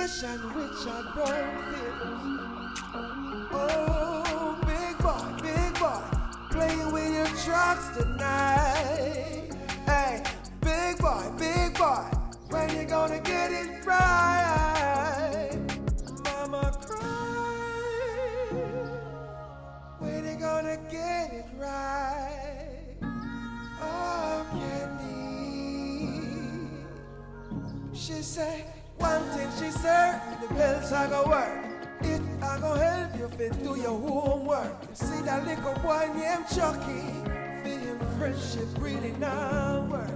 Fish and Richard Brownfield. Oh, big boy, playing with your trucks tonight. Hey, big boy, when you gonna get it right? Mama cry, when you gonna get it right? Oh, Kenny, she say, one thing she said, the bells are gonna work. It are gonna help you fit do your homework. See that little boy named Chucky, feeling friendship really now work.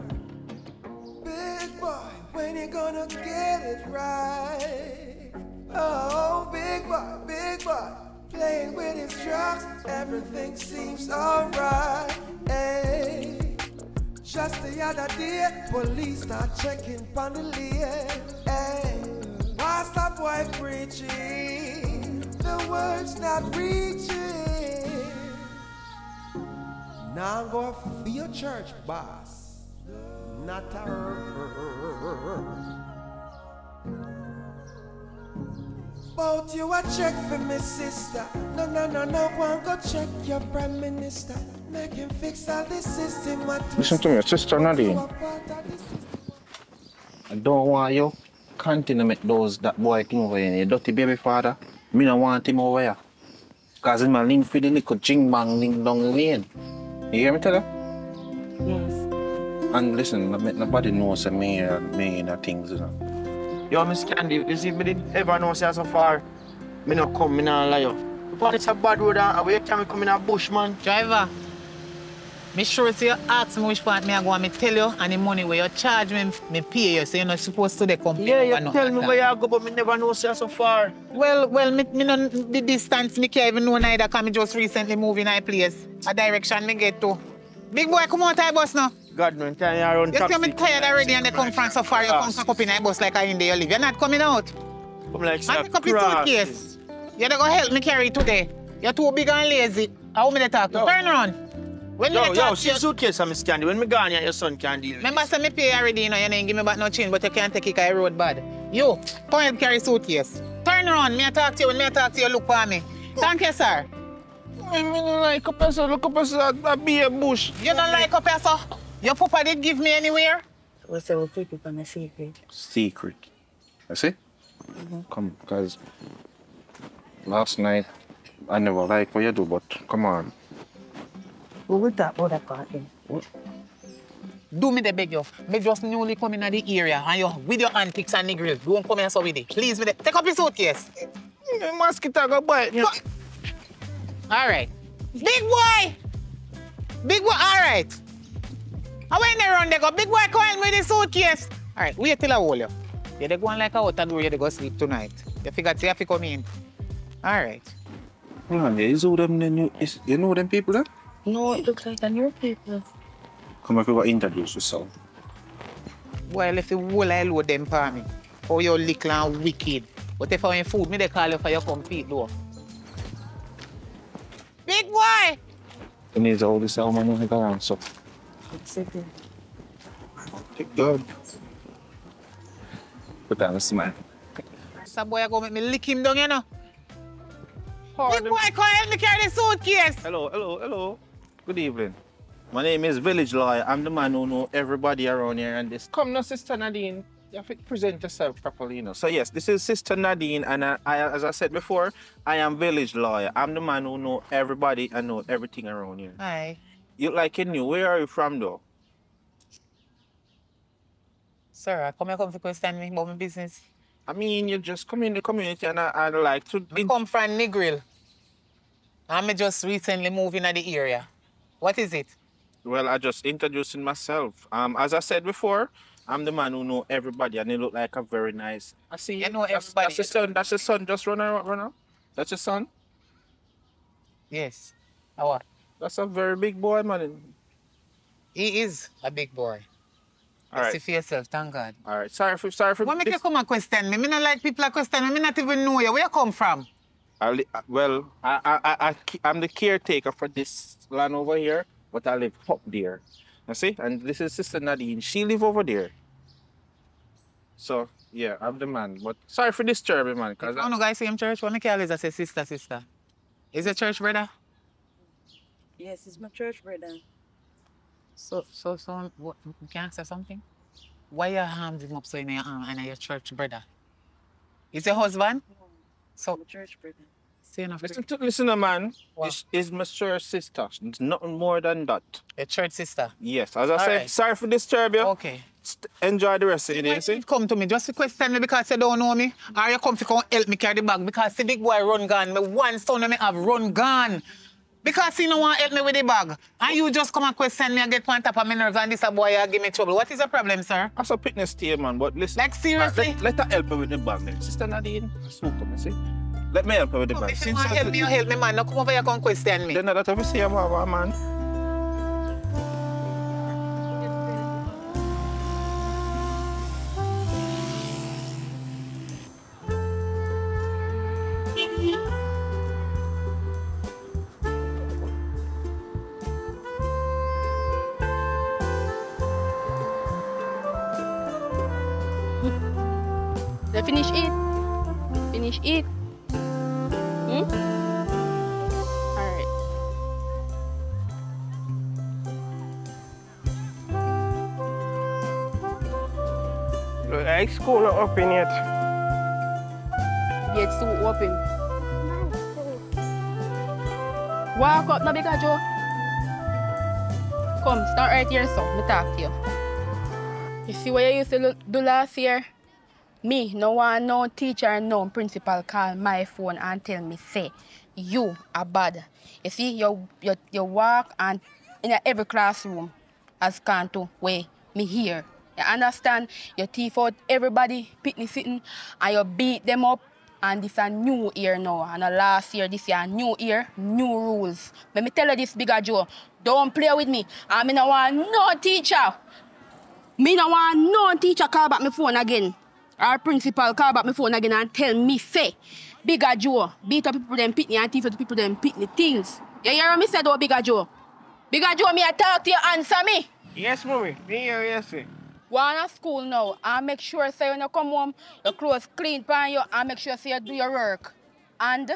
Big boy, when you gonna get it right? Oh, big boy, playing with his trucks, everything seems alright. Hey, just the other day, police start checking on the lane. Hey, why's that boy preaching? The words not reaching. Now go for your church, boss. Not a Both you a check for me, sister. No, one go check your prime minister. Make him fix all the system. Listen to me, Sister Nadine. I don't want you continue to make that boy thing over here. You dirty baby father. Me don't want him over here. Because he's my link for the little ching bang link down the lane. You hear me tell you? Yes. And listen, nobody knows me things, you know. Yo, Miss Candy, you see, me didn't ever know say so far. Me not come, me not lie you. But it's a bad road and where can we come in a bush, man? Driver, me sure say you ask me which part me I go and me tell you, and the money where you charge me pay you, so you're not supposed to come. Yeah, you tell me where you go, but me never know say so far. Well, me no the distance me can't even know neither, because me just recently moved in a place. A direction me get to. Big boy, come out of bus now. God, no, tell you around taxi. You see me tired already and they come from so far, you come up in a bus like I in there you live. You're not coming out. Come like and pick up your suitcase. You're not going to help me carry it today. You're too big and lazy. How me talk to? Turn around. When yo, see suitcase, Miss Candy. When me gone here, your son can't deal with it. Remember, say me pay already, you know, you didn't give me back no change, but you can't take it because the road bad. You, come help carry suitcase. Turn around, me talk to you. When me talk to you, look for me. Thank you, sir. I don't like up here, so look up here, that be a bush. You don't like up here, so? Your papa did give me anywhere? We say we'll keep it on a secret. Secret. I see? Come, because last night, I never liked what you do, but come on. Who would that about that part then? What? Do me the beg you. Me just newly come in the area and you with your antics and the grill. Don't come here so with it. Please, with it. Take up your suitcase. Mosquito go bite me. All right. Big boy! Big boy, all right. I went there run, they go, big boy, come in with the suitcase. All right, wait till I hold you. Yeah, they go on like a outer door, they go sleep tonight. You figure you have to come in. All right. Hold on, is all them you know them people there? No, it looks like the new people. Come if you got introduce yourself. Well, if the whole I load them for me. Oh, you're little and wicked. But if I want food, me they call you for your compete though. Big boy! You need all this money to go around, so. Exactly. Thank God. Put down a smile. Some boy go make me lick him down, you know. Big boy, come help me carry the suitcase. Hello. Good evening. My name is Village Lawyer. I'm the man who knows everybody around here and this. Come now, Sister Nadine. You have to present yourself properly, you know. So yes, this is Sister Nadine, and as I said before, I am Village Lawyer. I'm the man who knows everybody and knows everything around here. Hi. You like you knew. Where are you from, though? Sir, I come here to question me about my business. I mean, you just come in the community and I like to... I come from Negril. I'm just recently moving in the area. What is it? Well, I just introducing myself. As I said before, I'm the man who know everybody and he look like a very nice... I see you know everybody. That's your son. Just run out. That's your son? Yes. What? That's a very big boy, man. He is a big boy. All right. See for yourself, thank God. All right. Sorry for. Why make you come and question me? I don't like people that question me. I not even know you. Where you come from? I'm the caretaker for this land over here, but I live up there. You see? And this is Sister Nadine. She live over there. So Yeah, I'm the man. But sorry for disturbing, man. If you guys see him church, what me call is I say sister, sister. Is it church brother? Yes, it's my church brother. So, what, can I say something? Why your arms him up so in your arm and your church brother? Is your husband? No, So, my church brother. say enough. Listen, man. What? This is my church sister. It's nothing more than that. Your church sister. Yes, as I said, right. sorry for disturb you. Okay. Enjoy the rest of the day, Why you see? you come to me just to question me because you don't know me? Or you come to come help me carry the bag because the big boy run gone. My one son me have run gone. Because he don't want to help me with the bag. And you just come and question me and get on top of my nerves and this a boy give me trouble. What is the problem, sir? That's a fitness stay, man, but listen. Like, seriously? Let her help her with the bag, then. Sister Nadine, swoop up, you see? Let me help her with the bag. If you want to help me, you help me, man. Now come over here and question me. Then that have to say about man. They finish it. Finish it. Alright. Like school not open yet. Gates too open. Walk up now, Bigger Joe. Come, stand right here, so me talk to you. You see what you used to do last year? Me, no one, no teacher, no principal call my phone and tell me, say, you are bad. You see, you walk and in every classroom as Kanto way me here. You understand? You thief out everybody, picnic sitting, and you beat them up. And this a new year now. And last year, this year, new year, new rules. Let me tell you this, Bigger Joe. Don't play with me. I no want no teacher. Me no want no teacher call back my phone again. Our principal call back my phone again and tell me, say, Bigger Joe, beat up people them pitney and thief out people them pitney things. You hear me say, though, Bigger Joe? Bigger Joe, me I talk to you, answer me. Yes, mommy. Me hear you say. Go to school now and make sure say when you come home, your clothes clean pan you and make sure say you do your work. And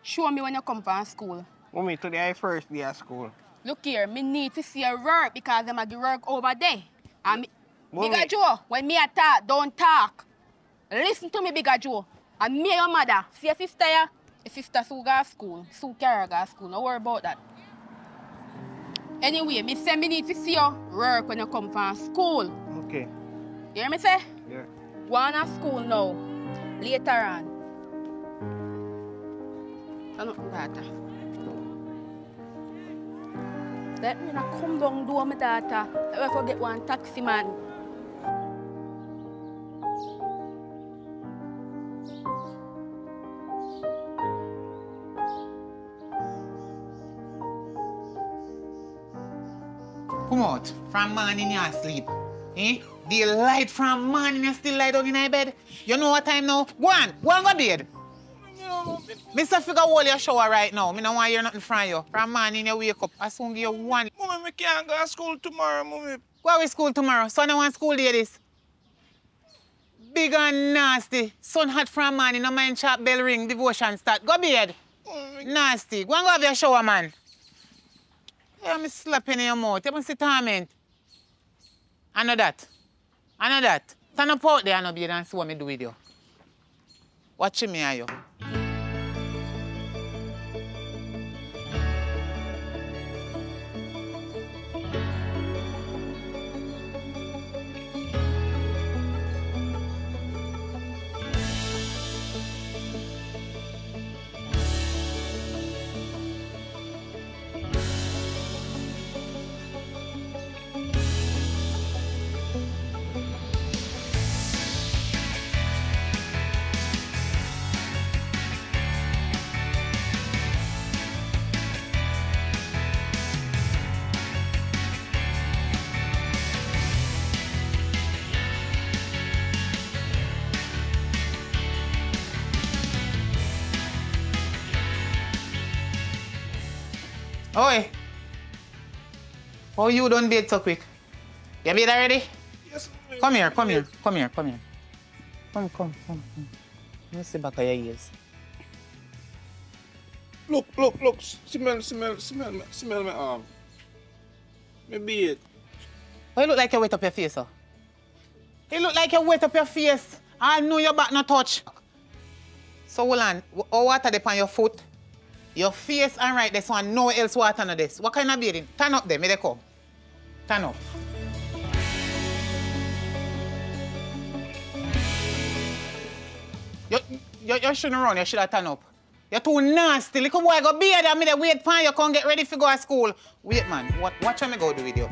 show me when you come from school. Mommy, today I first day at school. Look here, me need to see your work because them have the work over there. And Mommy. Bigger Joe, when me a talk, don't talk. Listen to me, Bigger Joe. And me and your mother, see your sister here? Your sister Sue go to school. Sue Carol go to school. Don't worry about that. Anyway, me say me need to see your work when you come from school. Okay. You hear me say? Yeah. Go to school now. Later on. Ano data? Let me not come down do my data. I will forget one taxi man. Come out. From morning you asleep. Eh? The light from morning you still lie down in your bed. You know what time now? Go on go bed. Mr. Figure hold your shower right now. Me don't want to hear nothing from you. From morning you wake up. I soon give you one. Mommy, I can't go to school tomorrow, mommy. Go to school tomorrow. Son, I want school day this. Big and nasty. Sun hot from morning. No mind sharp bell ring. Devotion start. Go bed. Nasty. Go and go have your shower, man. Yeah, me slapping in your mouth. You must see torment. I know that. Stand up out there and be and see what me do with you. Watch me and you. Oi. Oh, you don't bed so quick. You bed already? Yes, mommy. Come here. Come Come. Let me see back of your ears. Look. Smell my arm. My beard. Why you look like you wet up your face, sir? You look like you wet up your face. I know your back no touch. So hold on. What water dey on your foot? Your face and right this one, no else water on this. What kind of bathing? Turn up there, may they come. Turn up. You shouldn't run, you should have turn up. You're too nasty. Little boy go beard and me dey wait for you, come get ready for go to school. Wait man, watch me go do with you.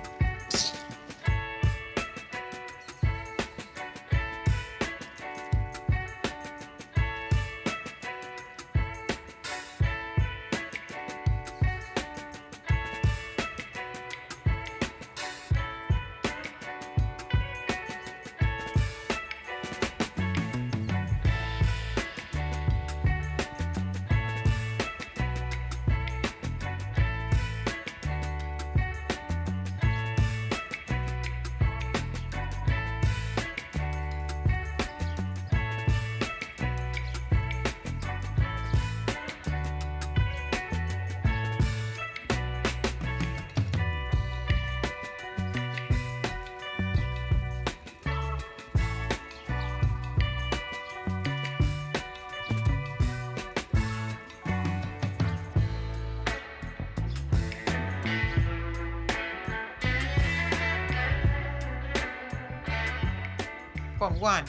Come, go on.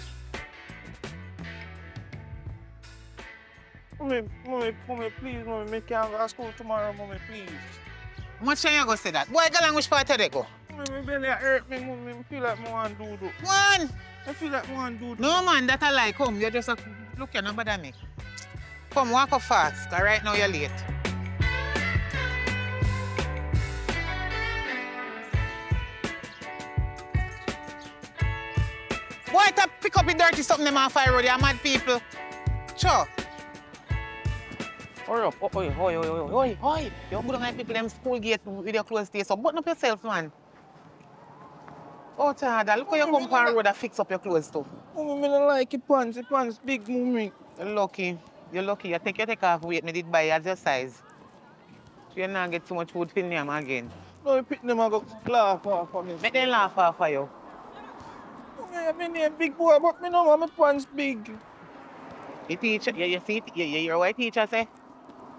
Mommy, please, Mommy, me can't go to school tomorrow, Mommy, please. How much time you go say that? Boy, go along which part of they go? Mommy, my belly hurt me, Mommy. I feel like I want to do. One! I feel like I want to do. No, man, that I like. Come, you just look, you don't bother me. Come, walk up fast, because right now you're late. Boy, to pick up the dirty something them off the road, you mad people. Sure. Hurry up. Oi. You go down like people them school gate with your clothes there, so button up yourself, man. Oh, Tada, look how you come on the road and fix up your clothes too. Mommy, I don't like your pants. Your pants big, Mommy. You're lucky. You take off weight, me did buy as your size. So you not get too much food filling them again. No, you pick them and go laugh off for me. Make them laugh off for you. I've been a big boy, but me know my pants big. The teacher, you see, you hear what the teacher say?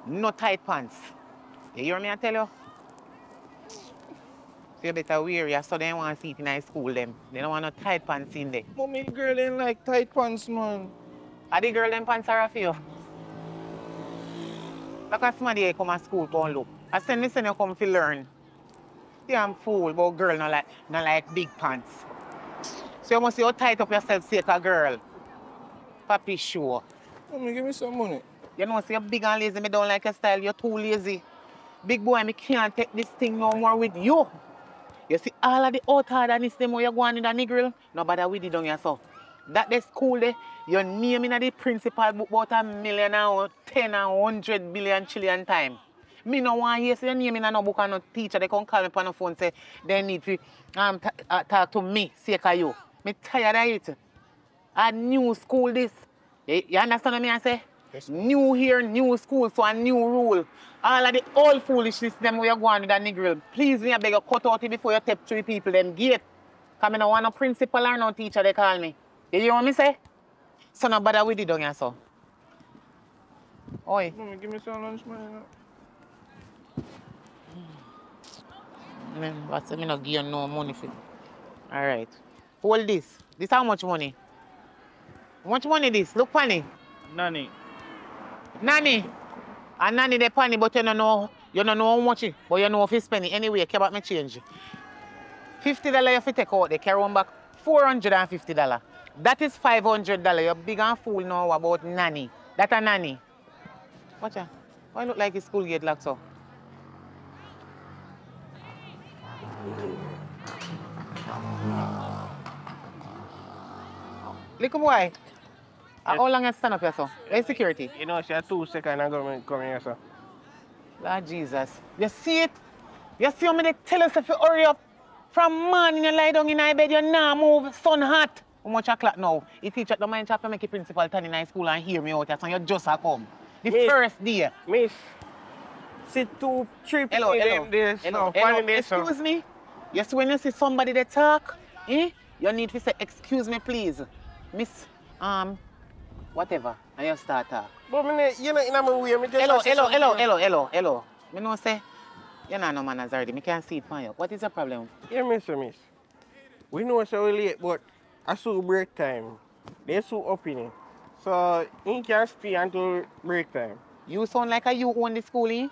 No tight pants. You hear me I tell you? So you better wear you so they don't want to see it in high school them. They don't want no tight pants in there. Mommy, girl ain't like tight pants, man. Are the girl them pants are for you? Look at somebody come to school come look. I send you come to learn. Yeah, I'm fool, but girl not like big pants. So you must see how tight up yourself, take a girl. Papi sure. Mommy, give me some money. You know, see you're big and lazy, me don't like your style, you're too lazy. Big boy, me can't take this thing no more with you. You see all of the out hardness them where you're going in the niggerl, nobody with it down here, so. That the school there, your name in the principal book about 1 million and 10 and 100 billion trillion time. Me no want to hear your name in no book and no teacher, they come call me on the phone and say they need to talk to me, say you. Me tired of it. A new school this. You understand what I say? Yes. New here, new school, so a new rule. All of the old foolishness them where you go on with that niggerl. Please me I beg you cut out it before you step through people them gate. Because I don't want no principal or no teacher they call me. You hear what me say? So no bother with it down here, so. Oi. Mommy, give me some lunch money now. What's me not give you no money for it? Alright. Hold this. This how much money? How much money this? Look funny. Nanny. And nanny the penny, but you don't know how much it, but you know if you spend it anyway, care about me change. $50 you have to take out, they carry on back $450. That is $500. You're big and fool now about nanny. That's a nanny. Watch out. Why look like his school gate locked so? Little boy. How long you stand up here, sir? Where's security? You know, she had 2 seconds and come here, sir. Lord Jesus. You see it? You see how me they tell us if you hurry up? From morning you lie down in your bed, you now move, sun hot. How much o'clock now? The teacher don't mind to make a principal stand in high school and hear me out here, so you just a come. The Miss, first day. Miss, sit 2, 3 Hello, excuse me? You see when you see somebody that talk, you need to say, excuse me, please. Miss, whatever, and you start talk. But you're not in my way. Hello. Me know say, you're not no manners already. Me can't see it from you. What is the problem? Yeah, miss. We know it's so late, but I saw break time. They so up in it. So, he can't stay until break time. You sound like you own the school, eh?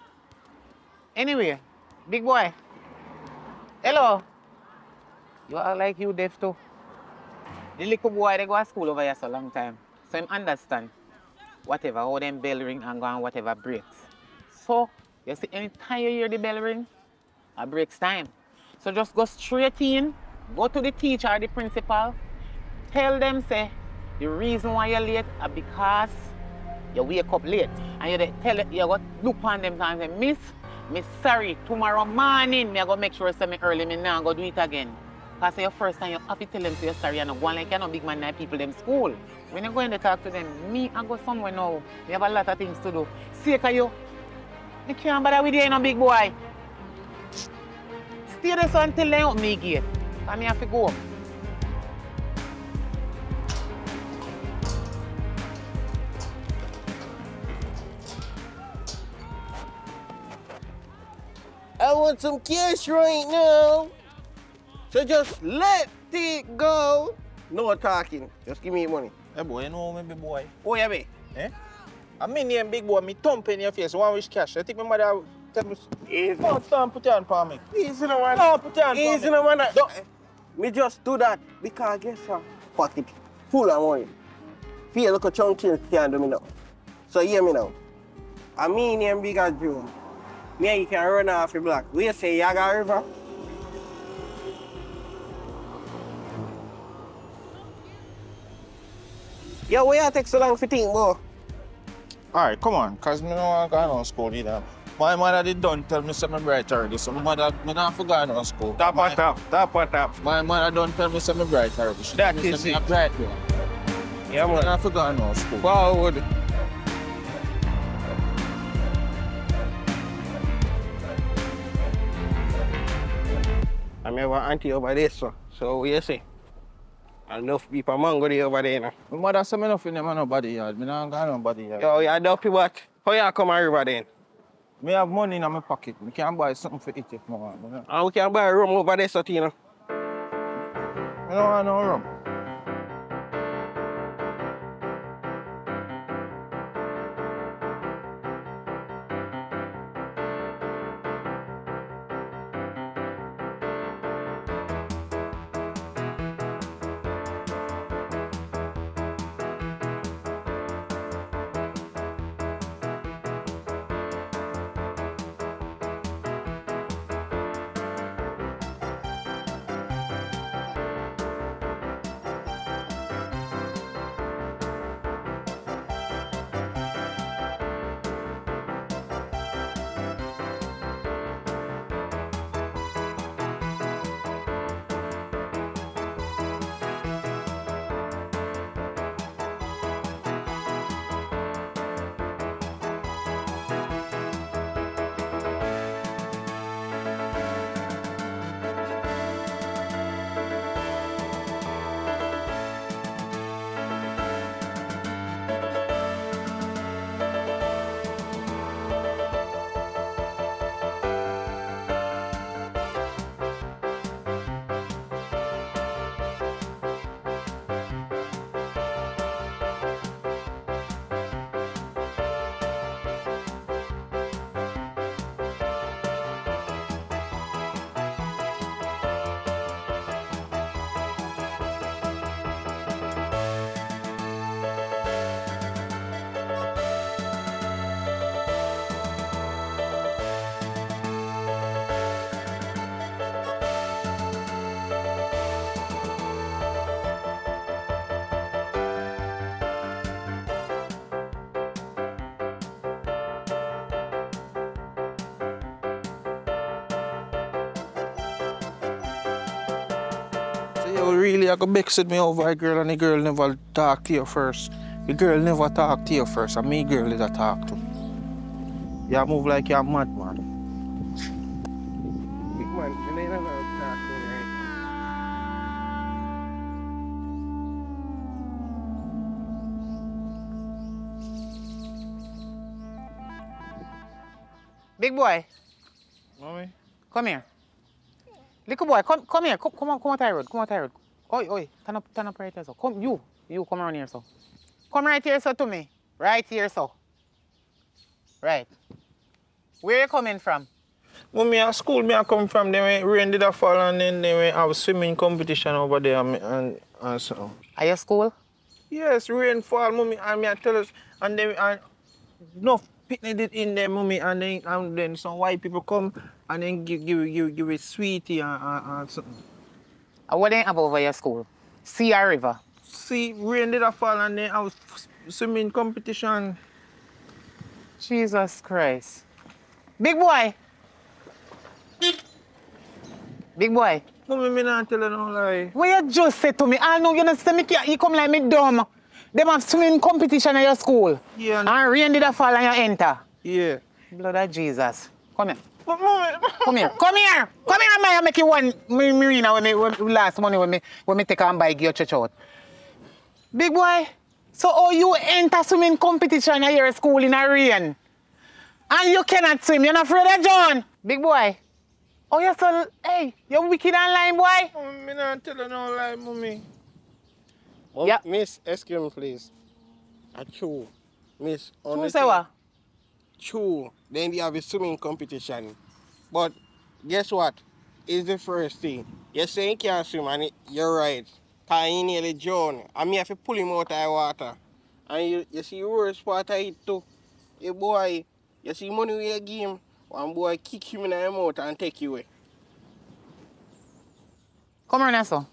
Anyway, big boy. Hello. You are like you deaf too. The little boy, they go to school over here so long time. So him understand whatever, how them bell ring and go on whatever breaks. So, you see, anytime you hear the bell ring, it breaks time. So just go straight in, go to the teacher or the principal, tell them, say, the reason why you're late is because you wake up late. And you tell them, you go look on them and say, Miss, sorry, tomorrow morning, I go make sure say me early, me now go do it again. Because your first time, you have to tell them say you're sorry, and go like you're not big man like people them school. When you go in to talk to them, me, I go somewhere now. We have a lot of things to do. See, you, I can't bother with you, no big boy. Stay there so until they open me gate. And I have to go. I want some cash right now. So just let it go. No talking. Just give me money. Hey boy, you know me big boy. Oh, yeah, me. Eh? I mean name big boy, me thump in your face, one wish cash. I think my mother tell me. Easy. No, Tom, put your hand for me. Easy no man. No, put your hand for Easy me. no man. Don't. Me just do that because guess what? Pocket full of money. Feel like a chunky can't do me now. So hear me now. I mean name big as June. Me and you can run off the block. We say Yaga River. Yo, where you take so long for think, boy? Alright, come on, cause me no want to go to school either. My mother did done tell me something bright already, so my mother not forgot to school. Top. My mother done tell me something bright already. She That tell me is something it. bright boy. Yeah, man. I not forgot to school. Forward. I'm ever auntie over there, so what you say? Enough people mango there over there now. My mother said me nothing them nobody yard. Me not got nobody yard. Yo, you dopey what? How you come on river then? Me have money in my pocket. Me can buy something for eat if I want. And we can buy a room over there, so you know. I don't want no rum. You really are going to vex me over a girl and the girl never talk to you first. The girl never talk to you first and me girl is a talk to. You move like you're mad, man. Big man, you ain't never talk to me, right? Big boy, Mommy? come here. Little boy, come here. Come on, Ty Road. Come on, Ty Road. Oi, turn up right here, so. Come, you come around here, so. Come right here, so, to me. Right here, so. Right. Where you coming from? Mommy, at school me I come from, then rain did a fall and then they have a swimming competition over there and so. Are you school? Yes, rain fall, mommy, and me I tell us, and then no picnic did in there, mommy, and then some white people come and then give it sweetie and something. And what they have over your school? Sea or river? See, rain did a fall and then I was swimming competition. Jesus Christ. Big boy. Big boy. Mommy, me not tell you no lie. What you just said to me? I know you not say me you come like me dumb. Them have swimming competition at your school. Yeah. And rain did a fall and you enter. Yeah. Blood of Jesus. Come here. But mommy. Come here. Come here, man. I make you one marina when last money when me take and buy your church out. Big boy. So you enter swimming competition at your school in a rain? And you cannot swim. You're not afraid of John? Big boy. Oh, you're so... Hey, you're wicked online, boy. Mommy, me not tell you no lie, mommy. Oh, Yeah. Miss, excuse me, please. True. Miss, Who say what? True. Then they have a swimming competition. But guess what? It's the first thing. You say you can't swim and you're right. Because he nearly drowned. And me have to pull him out of the water. And you see the worst part of it too. Hey boy, you see money we give him, one boy kick him in the mouth and take you away. Come on, Nassau.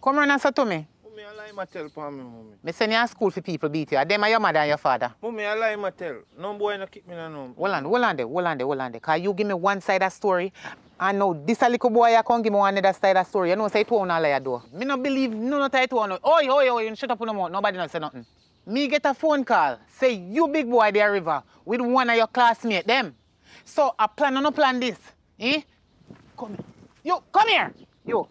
Come on, Nassau, to me. Mommy, I lie my tell for me, mommy. Me send you to school for people beat you. Them are your mother and your father. Mommy, I lie my tell. No boy no kick me no. Hold on there. Because you give me one side of story, and now this a little boy you come give me one other side of story. You know, say it won't lie do. Me no believe none of it won't. Oi, you shut up on the mouth. Nobody no say nothing. Me get a phone call. Say you big boy there river with one of your classmates, them. So I plan or no plan this. Eh? Come here. You, come here. You.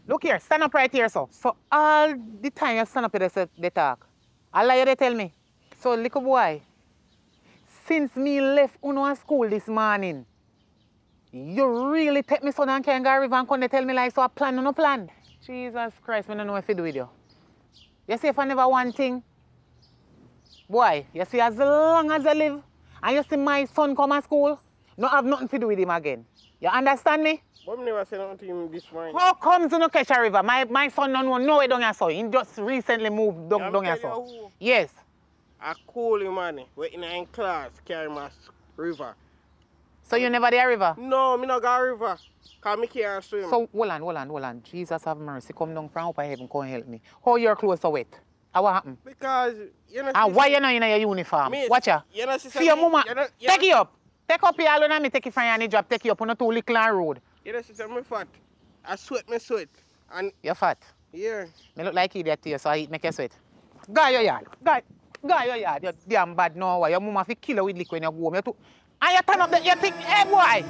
Look here, stand up right here, so. So all the time you stand up here, they talk. I lie, they tell me. So, little boy, since me left Uno school this morning, you really take me son and can go river and come tell me like, so I plan or no plan? Jesus Christ, I don't know what to do with you. You see if I never one thing? Boy, you see as long as I live, and you see my son come to school, no have nothing to do with him again. You understand me? But I never said nothing to him this morning. How comes you no catch a river? My son don't know no way down here, so he just recently moved down here, so. Yes. I call him, man. We're in class, carry my river. So you never there river? No, me not got river. Because I can't swim. So hold on. Jesus have mercy. Come down from up heaven, come help me. How your clothes are wet? How what happened? Because, you know... And why you not in your uniform? Miss, Watch ya. You know, See your mama. Take it up. Take up your alone and me take it from you and drop. Take it up on the 2 little road. You know, sister, I'm fat. I sweat. And... You're fat. Yeah. Me look like idiot to you, so I make you sweat. Go your yard. Go your yard. You're damn bad now. Your mama fi kill you with liquor when you go home. You too. And you turn up the, you think, hey boy.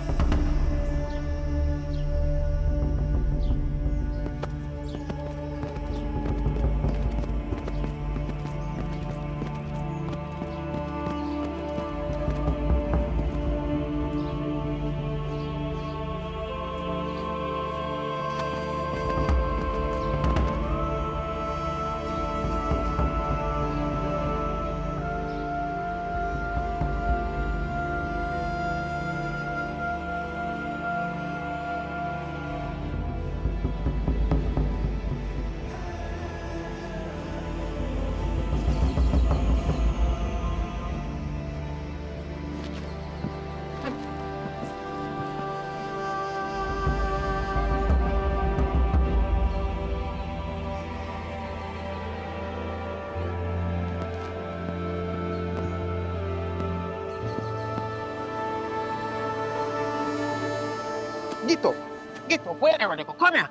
Get up. Wherever they go. Come here.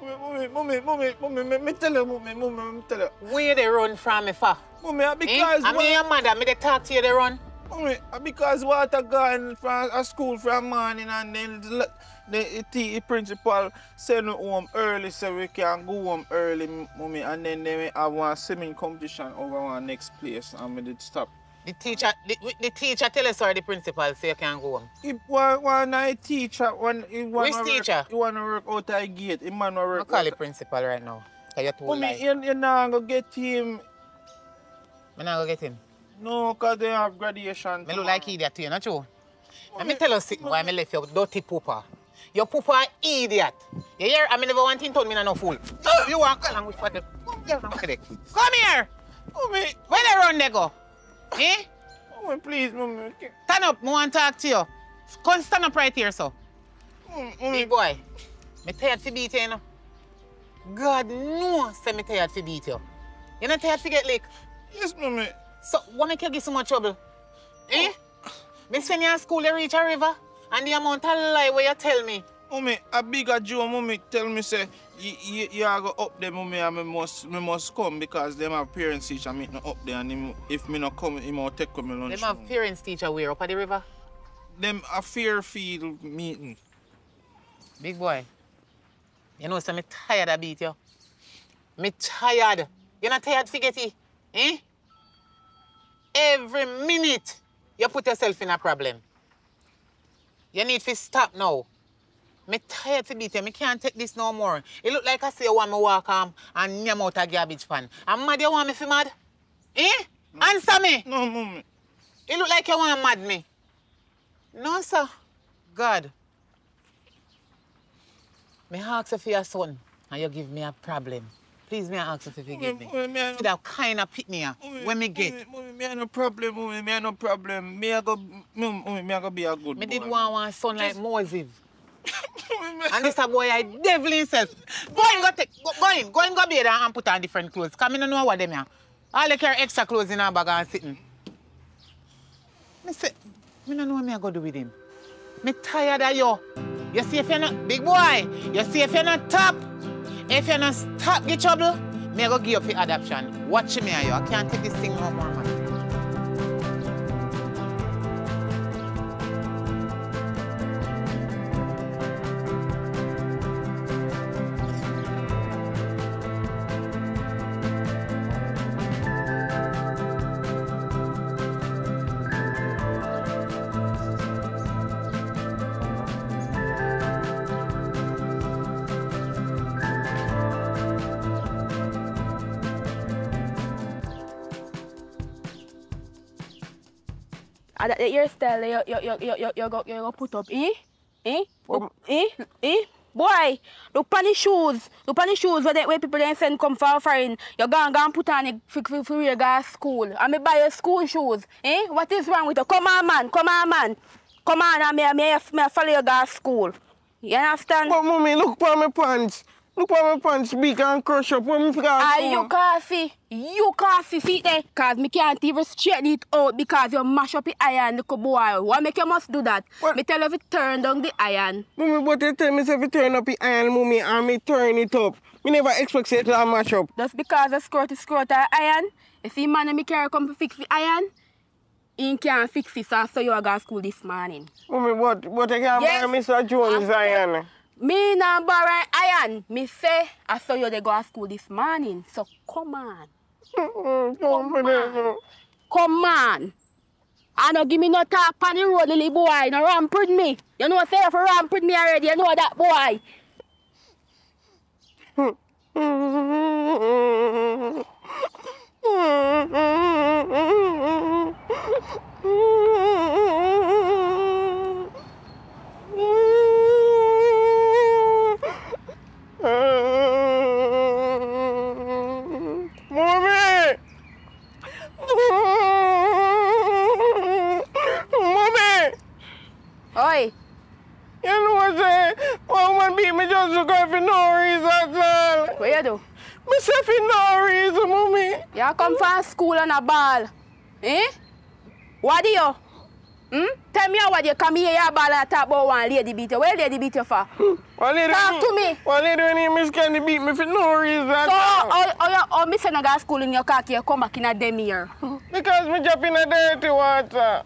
Mommy, me tell you, mommy, tell you. Where they run from me for? Mommy, because... I mean your mother, me they talk to you, they run. Mommy, because water gone from a school from morning and then the principal send me home early so we can go home early, mommy, and then they have one swimming competition over one next place and we did stop. The teacher tell us or the principal say you can't go home? One teacher, Which teacher? You want to work out the gate, the man will work. I'll call the principal right now. Because you're too Mommy, light. you're not going to get him. I'm not going to get him. No, because they have graduation. I look like idiot to you, not true? Let me tell you something why I left you dirty pooper. Your pooper are idiot. You hear? I never want him told me I'm no fool. You want to call for the... Come here! Mommy. Where they run they go? Eh? Mommy, please, mommy. Stand up, I want to talk to you. Come stand up right here, so. Big boy, I'm tired to beat you, you know. God knows I'm tired to beat you. You're not tired to get licked? Yes, mommy. So, what make you give so much trouble? Eh? Me send you to school, you reach a river, and the amount of lie where you tell me. Mommy, a bigger Joe, mommy, tell me, say, you are go up there, mommy, and me must come because them have parents teacher meeting up there, and if me not come, he must take me lunch. Them have parents teacher where, up at the river? Them a Fairfield meeting. Big boy, you know, so me tired of beat you. Me tired. You're not tired to get it, eh? Every minute, you put yourself in a problem. You need to stop now. Me tired to beat you. Me can't take this no more. It look like I say you want me walk and name out a garbage pan. I'm mad you want me to mad? Eh? No. Answer me. No, mommy. It look like you want mad me. No, sir. God. Me ask you for your son and you give me a problem. Please, me ask you to forgive me. See that kind of pick me up when me get. Mommy, me have no problem, mommy. Me have no problem. Me go be a good boy. Me did want one son like Moses. And this a boy I devil himself. Go in, go bed and put on different clothes. Cause me no know what them are. All they carry extra clothes in our bag and sitting. Me say, me no know what me I go do with him. Me tired of you. You see if you're not, big boy, you see if you're not top. If you're not stop get trouble, me I go give you for adoption. Watch me and you. I can't take this thing no more, man. That the hairstyle you go put up, eh? Boy, look on the shoes. Look on the shoes where people then send come for foreign. You go and put on it for you go to school. And me buy your school shoes. Eh? What is wrong with you? Come on, man. Come on, and me follow you go to school. You understand? But mommy, look for my pants. Look for my pants big and crush up when me forget. Are you coffee? You coffee feet there? Cause me can't even straighten it out because you mash up the iron, little boy. What make you must do that? What? Me tell you to turn down the iron. Mommy, but you tell me if you turn up the iron, mommy, and me turn it up. Me never expect it to mash up. Just because I skirt the iron, you see man and me carry come to fix the iron, he can't fix it, so you go to school this morning. Mommy, but I can't buy Mr. Jones' iron. Me not borrow iron. Me say I saw you they go to school this morning. So come on. Come on. I don't give me no talk on the road, little boy. No ramp with me. You know say if you ramp with me already, you know that boy. Oi. You know what I'm saying? Woman beat me just because for no reason at all. What you do? Me say for no reason, mommy. You come from school on a ball. Eh? What do you? Tell me what you come here and ball and talk about one lady beat you. Where lady beat you for? Talk to me. One lady when you miss Candy beat me for no reason. So, me send a guy school in your car, you come back in a dem here. Because me jump in a dirty water.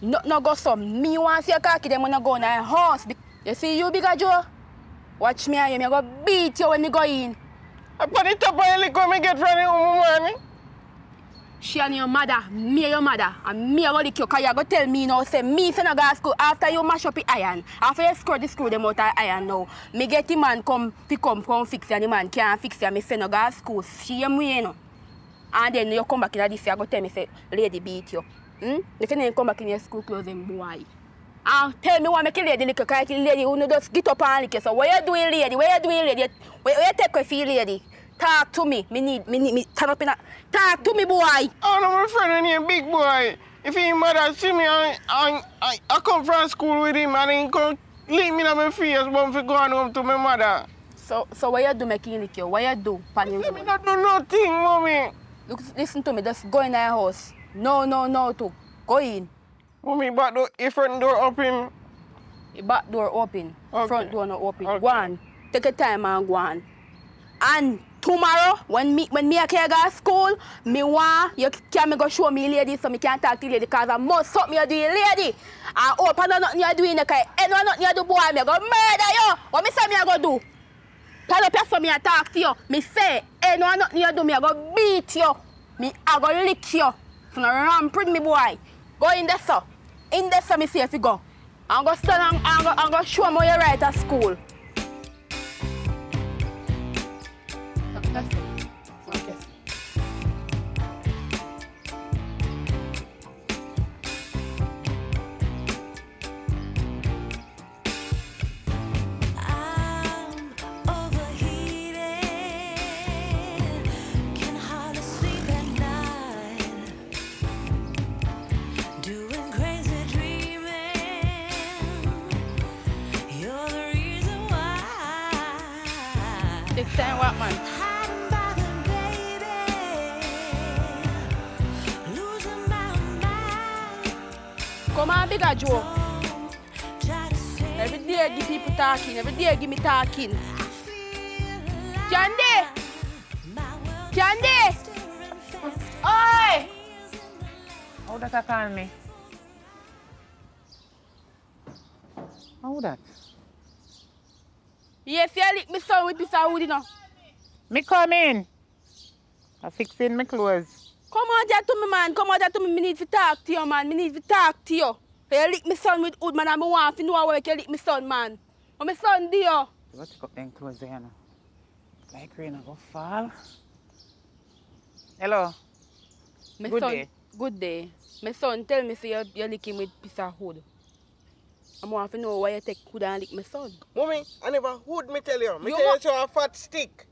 No go some. Me want see your car, them when I go in a house. You see you, bigger Joe? Watch me and you, me go beat you when me go in. I put it up on the liquor me get from the woman. She and your mother, me and your mother, and me I go lick you, because you go tell me now, say me send a go to school after you mash up the iron. After you screw them out of iron now. Me get the man come fix you, and the man can't fix you, and me send a go to school. Shame me, you know. And then you come back in this year, go tell me, say, lady beat you. If you come back in your school clothes, then boy. And tell me why make a lady lick you, because lady who just get up and lick you. So what you doing, lady? What you doing, lady? Where you take a feel, lady? Talk to me. Me turn up in a... Talk to me, boy. Oh, no, my friend and big boy. If his mother see me, I come from school with him and he come lick me in my face, but I go home to my mother. So what you do making lick you? What you do, Panny? I don't do nothing, mommy. Look, listen to me. Just go in our house. No, too. Go in. Mommy, back door, your front door open. The back door open. Okay. Front door not open. Okay. Go on. Take your time and go on. And tomorrow, when me I can go to school, me want you can go show me lady so me can talk to lady because I must something you doing lady. And open nothing you doing because anyone nothing you do boy me go murder you. What me say me I go do? Tell up so me I talk to you. Me say anyone nothing you do me I go beat you. Me I go lick you. So no ramping me boy. Go in there so. In there so me see if you go. I'm go stand and I'm go show me how you right at school. That's it. Okay. I'm overheated, can hardly sleep at night, doing crazy dreaming. You're the reason why. Take time, what man? Come on, bigger Joe. Every day give people talking. Every day give me talking. Candy! Oi! How that I call me? How that? Yes, you lick me son with piece of wood, you know. Me come in. I'm fixing my clothes. Come out there to me, man. Come out there to me. Me need to talk to you, man. Me need to talk to you. You lick me son with wood, man, and I want to know how you lick me son, man. What my son do you? You got to take up them clothes there, you know. Like rain go fall. Hello. My Good son, day. Good day. My son tell me say you lick him with piece of wood. I want to know why you take wood and lick my son. Mommy, I never would me tell you. Me You tell you so a fat stick.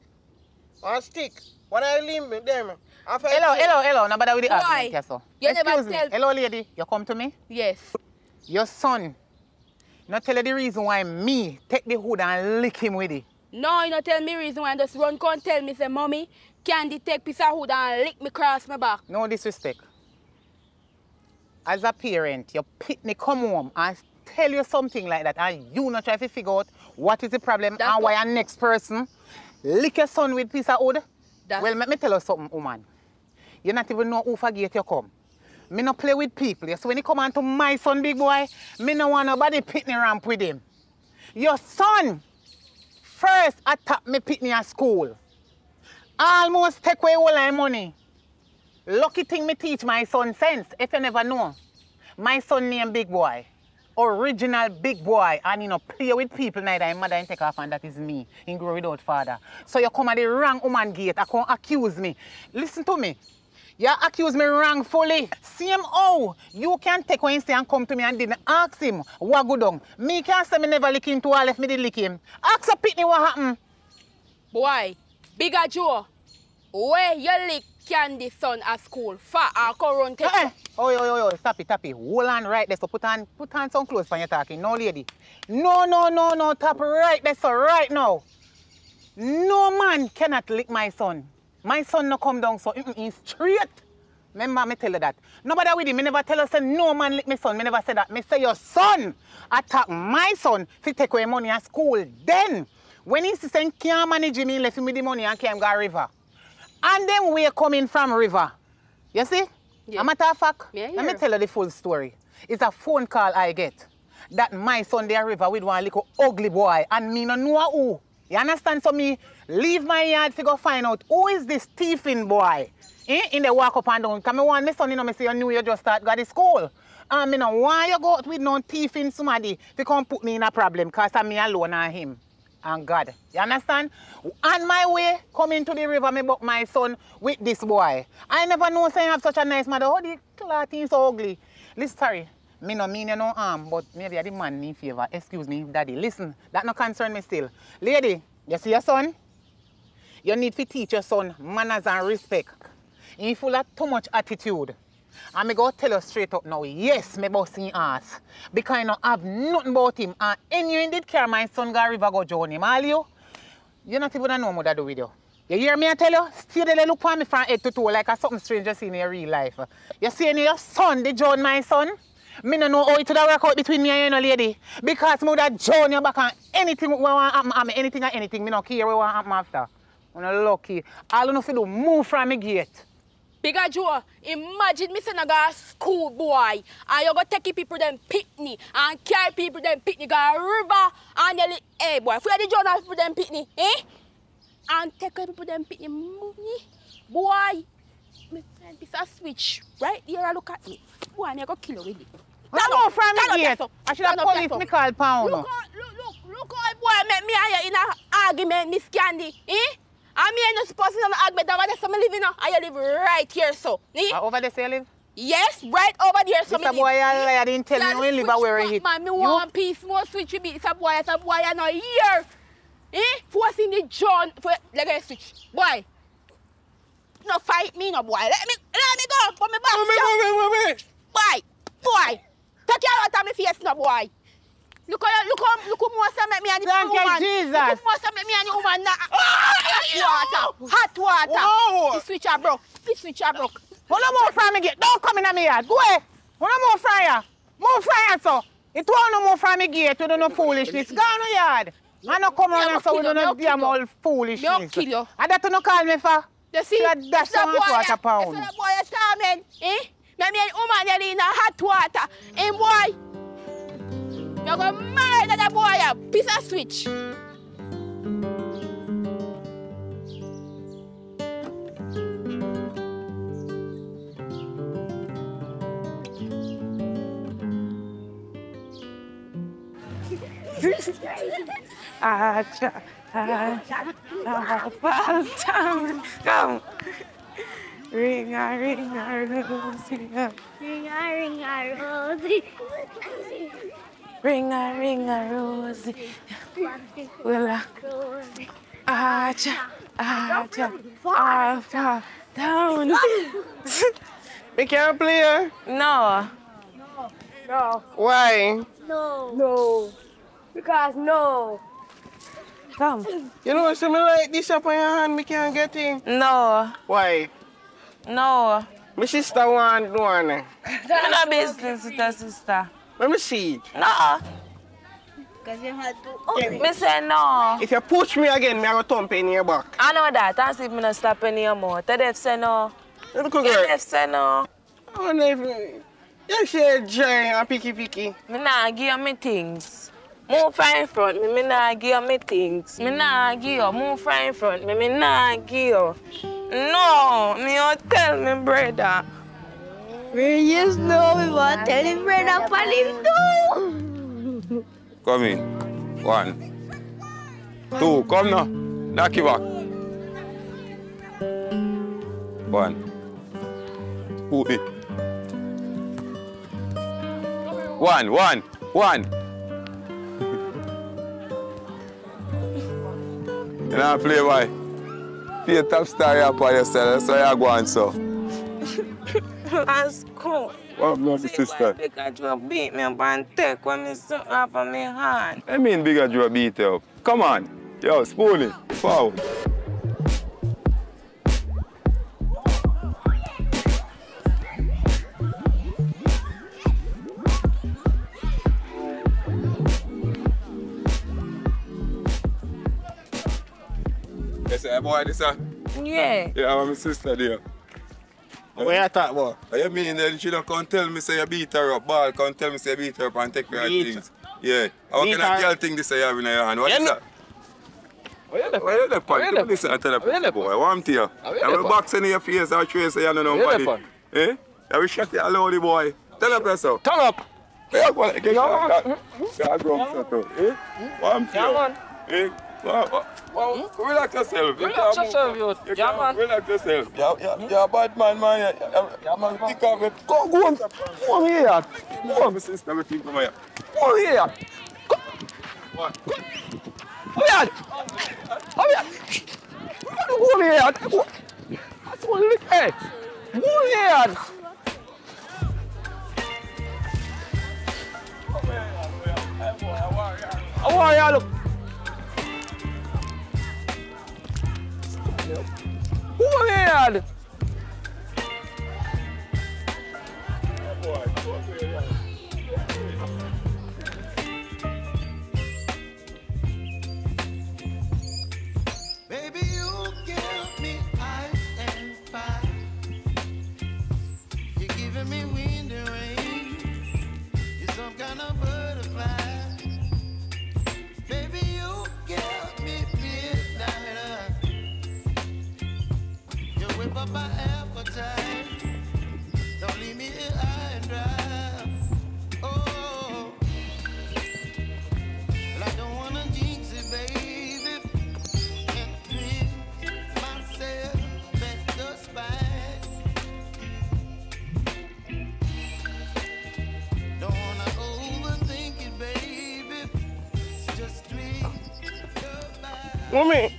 A stick. When I leave me, them. Hello. Nobody with the Why? argument here, so. You never Excuse me. tell- Hello, lady. You come to me? Yes. Your son. Not tell you the reason why me take the hood and lick him with it. No, you not tell me reason why. Just run come tell me say, Mommy, Candy take piece of wood and lick me cross my back. No disrespect. As a parent, your pitney come home and tell you something like that and you not try to figure out what is the problem That's and why a next person lick your son with piece of wood. That's- Well, let me tell you something, woman. You not even know who forget you come. Me no play with people. So when you come on to my son, big boy, me no want nobody pitney ramp with him. Your son first attack me pitney at school. Almost take away all my money. Lucky thing me teach my son sense, if you never know. My son named Big Boy. Original big boy, and he no play with people neither. His mother take off, and that is me. He grow without father. So you come at the wrong woman gate, I can't accuse me. Listen to me. You accuse me wrongfully. Same how you can take Wednesday and come to me and didn't ask him what go down. Me can't say me never lick him to all if me did lick him. Ask a pitney what happened. Boy, bigger Joe, where you lick Candy son at school? Fat or come run take Oh, stop it. Hold on right there. So put on some clothes when you're talking. No, lady. No. Tap right there, so right now. No man cannot lick my son. My son no come down, so he's straight. Remember me tell you that. Nobody with him, me never tell us say no man lick my son. Me never say that. Me say your son attack my son to take away money at school. Then, when he say can't manage him, he left him with the money and came go river. And then we coming from river. You see? Yeah. A matter of fact, Yeah, let me tell you the full story. It's a phone call I get that my son there river with one little ugly boy and me no know who. You understand? So me leave my yard to go find out who is this thieving boy. In the walk up and down. Because I want my son, me say you knew you just start go to school. And me no want you go out with no thieving somebody to come put me in a problem because I'm me alone and him. And God. You understand? On my way, coming to the river, me book my son with this boy. I never know say you have such a nice mother. Oh, the cloth is so ugly. Listen, sorry. Me no mean you no harm, but maybe I the man need favor. Excuse me, daddy. Listen, that no concern me still. Lady, you see your son? You need to teach your son manners and respect. He full of too much attitude. And me go tell you straight up now, yes, me boss him ass. Because I don't have nothing about him. And anyway, did care my son go river go join him. All you not even know what I do with you. You hear me I tell you? Still they look for me from head to toe like a something strange you see in your real life. You see your son, they join my son? Me no know how it would work out between me and you, no lady. Because me would have joined you back on anything what want happen, anything or anything. Me no care what want happen after. I'm not lucky. All you know to do, move from me gate. Bigger Joe, imagine me saying I got a school boy and you go take people them picnic and carry people them picnic a river and you hey boy, if you the journal people them picnic, eh? And take people them picnic money, boy. Me friend this a switch right here and look at me. Boy, me go kill you with it. No, from me gate. I should have police me call pound. Look how boy make me and you in a argument, Miss Candy, eh? I mean, you're supposed to have an argument. I'm living now. I live right here, so. Over there, say you live? Yes, right over there. So this a boy I didn't tell me when you live where he hit. Man, me want peace, more switch with me. It's a boy I know here. Eh? Forcing the John. Let me switch. Boy. No fight me, no boy. Let me go. Put me back. Boy. Take care out of my face, no boy. Look how more some make me and the woman. Jesus. Look how more some make me and the woman now. Hot water. Whoa. The switch are broke. One more from me gate. Don't come in my yard. Go away. One more fire. More fire, so. It won't no more from me gate. You don't know foolishness. Go on the yard. I don't come around so we don't know damn all foolishness. I'll kill you. And that you don't call me for. You see? That's the hot water pound. That's the boy is coming. Eh? Let me and the woman in the hot water. And boy. You're going to murder that boy, a piece of switch. Come. Ring a rosy. Ring a rosy. Ring a rosy. Well, alpha, down. Me can't play her? No. Why? No. Because no. Come. You know something like this up on your hand, me can't get in. No. Why? No. My sister want one. No business with your sister. Let me see. No. Because you had to. Me say no. If you push me again, me I go thump in your back. I know that. I see me not slap in your mouth. They say no. Look They say no. I wonder if you say giant and picky. Me nah give you me things. Move from in front me nah give you me things. Me nah give you. Move from in front me nah give you. No, me don't tell me brother. We just know we want to tell him brother for him too. Come in. 1, 2, come now. Knock it back. 1. Put it. 1. You know play boy. Be a top star here for yourself. That's why you go on so. That's cool. What about the sister? Bigger Joe beat me up and take when me something off of my hand. I mean Bigger Joe beat you up. Come on. Yo, spoon it. Forward. say, boy, this Yeah. yeah, I'm my sister there. What you talk about? What you mean then she don't come tell me say you beat her up, ball, come tell me say you beat her up and take her Beat things. Yeah. How Beat can a her. girl think this you have in your hand? What You is know- that? Where you there, Pan? Give me this and tell the boy. I want to you. I'm boxing in your face or trace you don't know nobody. Eh? I will shut you alone, the boy. Tell up yourself. Turn up. Yeah, boy, get that drum set up. Eh? Want to you. Eh? Relax yourself. Relax yourself, youth. Yeah, man. Relax yourself. You're a bad man. You're a man. Pick up it. Go on. Come here. Come on, my sister. Let me come here. Come here. What? Come here. Come here. Come here. That's what it is. Hey. Come here. How are you? Look. Come here. Baby, you give me ice and fire. You're giving me wind and rain. You're some kind of butterfly. Baby, you give me midnight. You whip up my appetite. Don't leave me here high and dry. Oh, well, I don't wanna jinx it, baby. And treat myself at the spine. Don't wanna overthink it, baby. Just treat your mind. Mommy,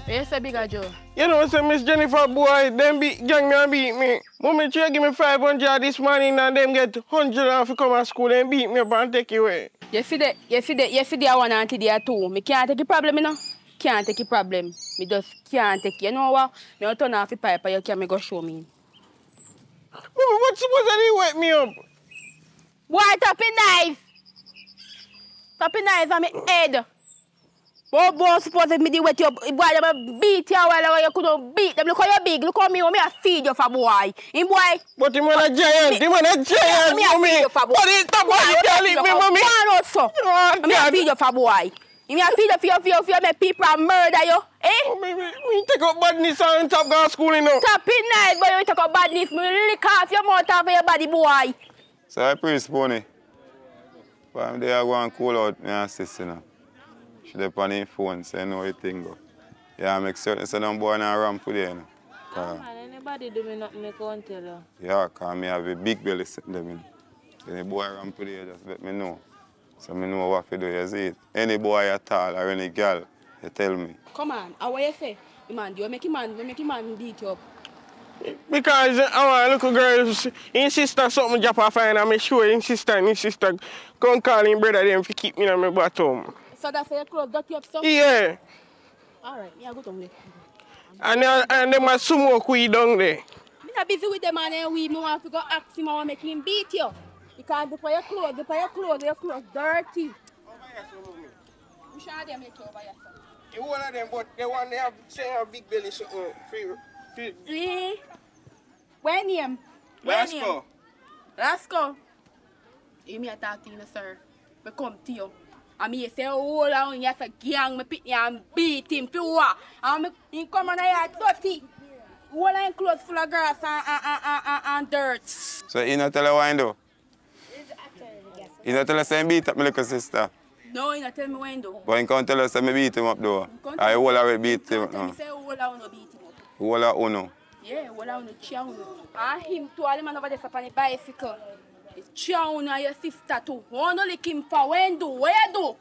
Yes, a bigger Joe. you know, say Miss Jennifer boy, them gang me and beat me. Mommy, she give me 500 this morning and them get 100 off to come to school and beat me up and take it away. You see the one auntie there too. Me can't take the problem, you know. Can't take the problem. Me just can't take it. You know what? Me will turn off the pipe and you can me go show me. Mommy, what's supposed to wake me up? Boy, tapping knife. Tapping knife on me head. Boy, suppose if me do wet you, boy, you beat you while you couldn't beat them. Look how you big. Look how me I feed you for boy. Him boy. But him a giant. Him a giant, mommy. But he top boy, you can't leave me, mommy. One out so. Me a feed you for boy. Me a feed you for you make people murder you. Eh? Mommy, we take up badness and top go to school, you know. Tapping knife, boy, you take up badness. Me lick off your mouth off your body, boy. So I praise Pony. But they are going to call out my sister now. She dey on her phone, so you know what thing go. Yeah, I make certain so them boy not ramp with you, you know. Man, anybody do me nothing, me can't tell you. Yeah, because I have a big belly sitting there, you know. Any boy ramp with you, just let me know. So I know what to do, you see it. Any boy at all or any girl, you tell me. Come on, how you say? Man, you make him man beat you up. Because our little girl, his sister something drop off and I'm sure his sister come call him brother them to keep me in my bottom. So that's why your clothes dirty up so? Yeah. Alright, me I go down there. And them a smoke weed down there. Me not busy with them and we want to go ask him and make him beat you. Because your clothes dirty. You should have them make you over yourself. You one of them, but the one they have say have big belly something free. When him? Let's go. You me talk to you, sir. Me come to you. And me say, hold on, you say, gang, me pick him and beat him for what? And he come on here dirty. Hold on, clothes full of grass and dirt. So you not tell her what I do? You not tell her say beat up my little sister? No, you not tell me when do. But you can't tell her say me beat him up though. I hold her beat him up You now. say, hold on, no beat him up. Hold her uno. Yeah, hold on, no chow. And him too, all the man over there on the bicycle. It's chow and your sister too. Want to lick him for when do? What you do?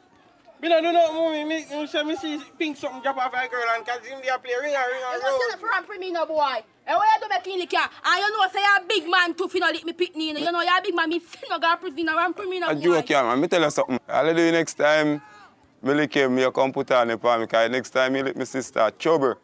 Me don't do nothing, mommy. Me see pink something drop off a girl and cause him there play ring and You roll. don't stand for me, no boy. And what you do make him lick you? And you know say you're a big man too, if you don't lick me pitney. You know you're a big man, me see no go prison and run for me, no A boy. joke, yeah, man. Me tell her something. I'll do next time, me lick him, you come put on the palm, because next time you lick my sister, trouble.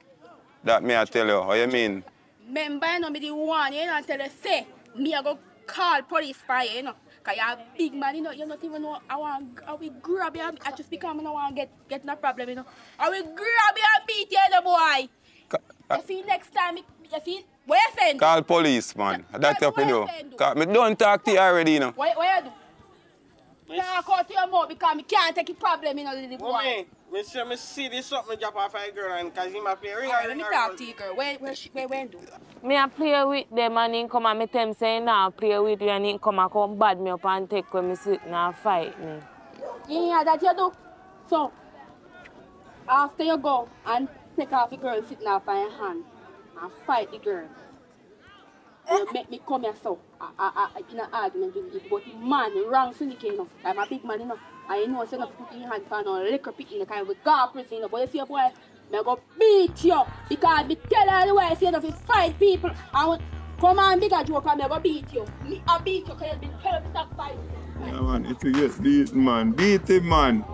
That me I tell you, how you mean? Remember, you know, me the one, you know, tell you, say, me I go call police for you, you know. Because you're a big man, you know, you don't even know I will grab you. I just because I don't want to get in a problem, you know. I will grab you and beat you, the boy. You see, next time, you see, what you saying? Call police, man. That's what you do. Me don't talk to you already, you know. What you do? Talk out to your mouth because I can't take a problem, you know, little boy. Me see this something drop off a girl and because he might play ring. Let me talk to you, girl. Where do? Me a play with them and he come and me tell him say nah play with you and he come and come bad me up and take when me sit and fight me. Yeah, that you do. So, after you go and take off the girl sitting off on your hand and fight the girl, you make me come here so, in an argument with you. But the man, wrong syndicate, you know. I'm a big man, you know. And you know, so you not put your hand for no liquor pit in the kind of go prison, you know. But you see, boy, I go beat you because I tell you the way, you know, if you fight people, I want come on, bigger joke, and I go beat you. I beat you because you've been helped to stop fighting. Yeah, man, if you get beaten, man, beat him, man.